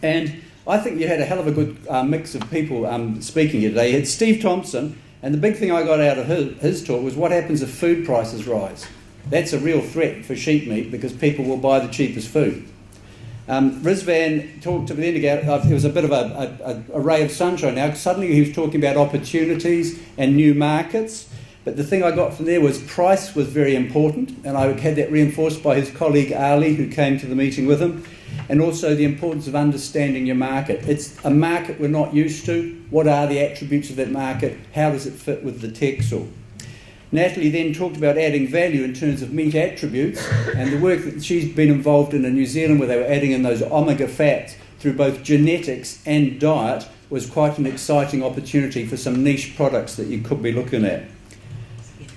And I think you had a hell of a good mix of people speaking here today. You had Steve Thompson, and the big thing I got out of his talk was what happens if food prices rise. That's a real threat for sheep meat because people will buy the cheapest food. Rizvan talked to the end about, it was a bit of a ray of sunshine now. Suddenly he was talking about opportunities and new markets. But the thing I got from there was price was very important, and I had that reinforced by his colleague Ali, who came to the meeting with him, and also the importance of understanding your market. It's a market we're not used to. What are the attributes of that market? How does it fit with the TEXL? Natalie then talked about adding value in terms of meat attributes, and the work that she's been involved in New Zealand, where they were adding in those omega fats through both genetics and diet, was quite an exciting opportunity for some niche products that you could be looking at.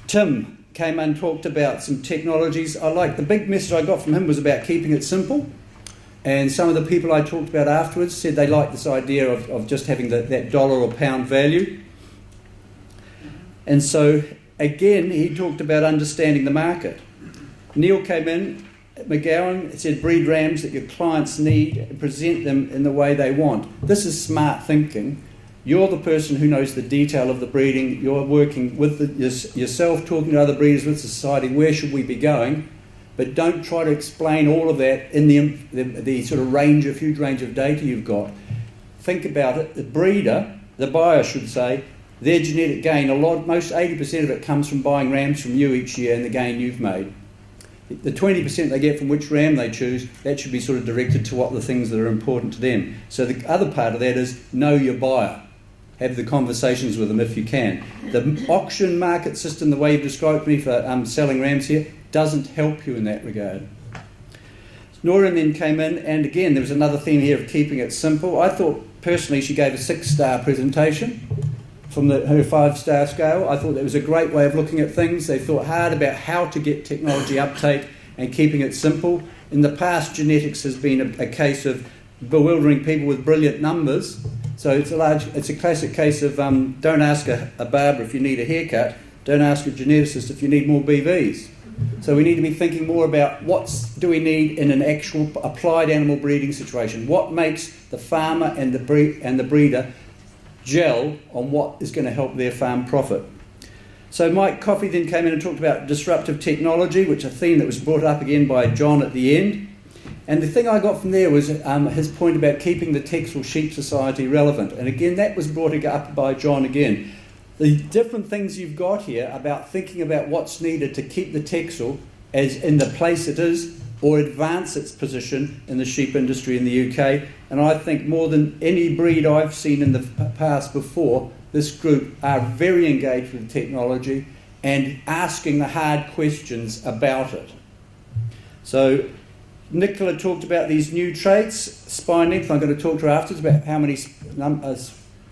Tim came and talked about some technologies. The big message I got from him was about keeping it simple. And some of the people I talked about afterwards said they liked this idea of just having that dollar or pound value. And so, again, he talked about understanding the market. Neil came in, McGowan said breed rams that your clients need and present them in the way they want. This is smart thinking. You're the person who knows the detail of the breeding. You're working with yourself, talking to other breeders, with society, where should we be going? But don't try to explain all of that in the sort of huge range of data you've got. Think about it. The breeder, the buyer should say, their genetic gain, most 80% of it comes from buying rams from you each year and the gain you've made. The 20% they get from which ram they choose, that should be sort of directed to what the things that are important to them. So the other part of that is know your buyer. Have the conversations with them if you can. The auction market system, the way you've described me for selling rams here, doesn't help you in that regard. Nora then came in, and again, there was another theme here of keeping it simple. I thought, personally, she gave a 6-star presentation from her 5-star scale. I thought that was a great way of looking at things. They thought hard about how to get technology uptake and keeping it simple. In the past, genetics has been a case of bewildering people with brilliant numbers. So it's a classic case of don't ask a barber if you need a haircut, don't ask a geneticist if you need more BVs. So we need to be thinking more about what do we need in an actual applied animal breeding situation. What makes the farmer and the breeder gel on what is going to help their farm profit. So Mike Coffey then came in and talked about disruptive technology, which is a theme that was brought up again by John at the end. And the thing I got from there was his point about keeping the TEXL Sheep Society relevant. And again, that was brought up by John again. The different things you've got here about thinking about what's needed to keep the TEXL as in the place it is or advance its position in the sheep industry in the UK. And I think more than any breed I've seen in the past before, this group are very engaged with technology and asking the hard questions about it. So Nicola talked about these new traits, spine length. I'm going to talk to her afterwards about how many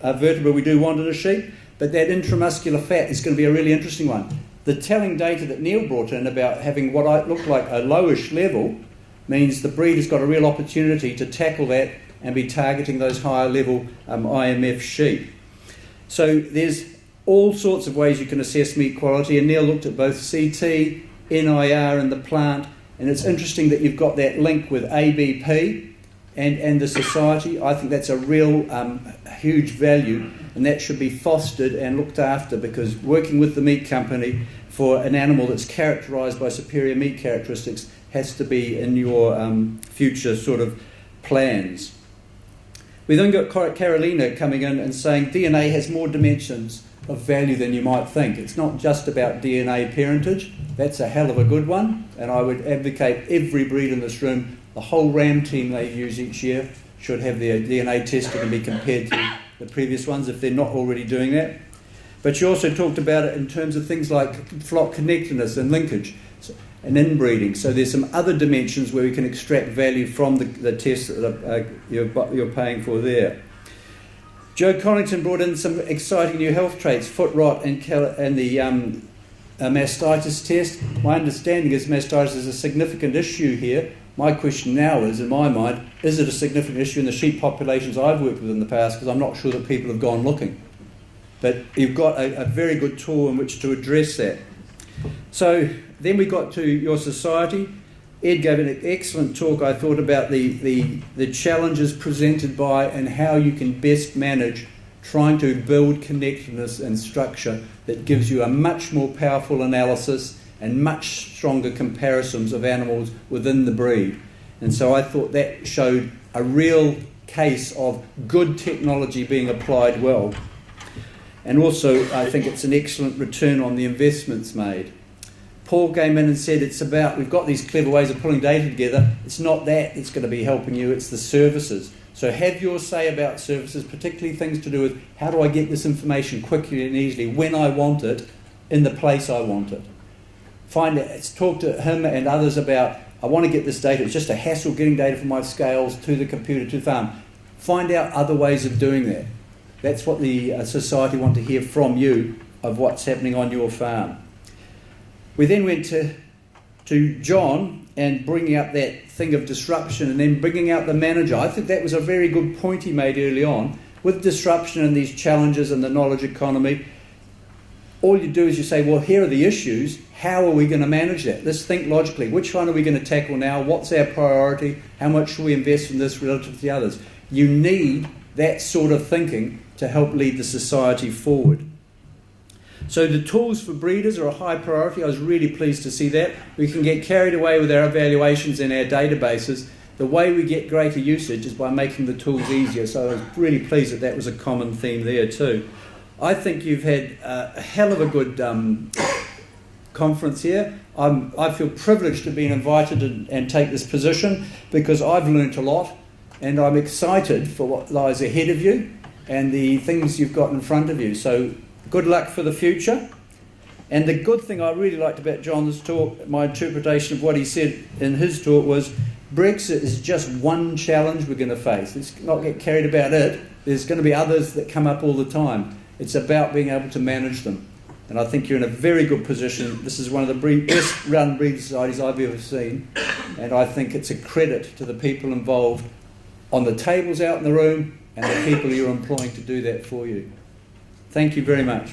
vertebrae we do want in a sheep, but that intramuscular fat is going to be a really interesting one. The telling data that Neil brought in about having what I look like a lowish level means the breeder's got a real opportunity to tackle that and be targeting those higher level IMF sheep. So there's all sorts of ways you can assess meat quality, and Neil looked at both CT, NIR and the plant. And it's interesting that you've got that link with ABP and the society. I think that's a real huge value, and that should be fostered and looked after, because working with the meat company for an animal that's characterised by superior meat characteristics has to be in your future sort of plans. We then got Carolina coming in and saying DNA has more dimensions of value than you might think. It's not just about DNA parentage. That's a hell of a good one, and I would advocate every breed in this room, the whole ram team they use each year should have their DNA tested and be compared to the previous ones if they're not already doing that. But she also talked about it in terms of things like flock connectedness and linkage and inbreeding. So there's some other dimensions where we can extract value from the tests that you're paying for there. Joe Connington brought in some exciting new health traits, foot rot and the mastitis test. My understanding is mastitis is a significant issue here. My question now is, in my mind, is it a significant issue in the sheep populations I've worked with in the past? Because I'm not sure that people have gone looking. But you've got a very good tool in which to address that. So then we got to your society. Ed gave an excellent talk, I thought, about the challenges presented by and how you can best manage trying to build connectedness and structure that gives you a much more powerful analysis and much stronger comparisons of animals within the breed. And so I thought that showed a real case of good technology being applied well. And also, I think it's an excellent return on the investments made. Paul came in and said it's about, we've got these clever ways of pulling data together. It's not that it's going to be helping you, it's the services. So have your say about services, particularly things to do with how do I get this information quickly and easily when I want it, in the place I want it. Talk to him and others about, I want to get this data, it's just a hassle getting data from my scales to the computer, to the farm. Find out other ways of doing that. That's what the society want to hear from you of what's happening on your farm. We then went to John and bringing up that thing of disruption and then bringing out the manager. I think that was a very good point he made early on. With disruption and these challenges and the knowledge economy, all you do is you say, well, here are the issues. How are we going to manage that? Let's think logically. Which one are we going to tackle now? What's our priority? How much should we invest in this relative to the others? You need that sort of thinking to help lead the society forward. So the tools for breeders are a high priority. I was really pleased to see that. We can get carried away with our evaluations and our databases. The way we get greater usage is by making the tools easier. So I was really pleased that that was a common theme there too. I think you've had a hell of a good conference here. I feel privileged to be invited and take this position because I've learnt a lot and I'm excited for what lies ahead of you and the things you've got in front of you. So good luck for the future. And the good thing I really liked about John's talk, my interpretation of what he said in his talk was Brexit is just one challenge we're going to face. Let's not get carried about it. There's going to be others that come up all the time. It's about being able to manage them. And I think you're in a very good position. This is one of the best run breeding societies I've ever seen. And I think it's a credit to the people involved on the tables out in the room and the people you're employing to do that for you. Thank you very much.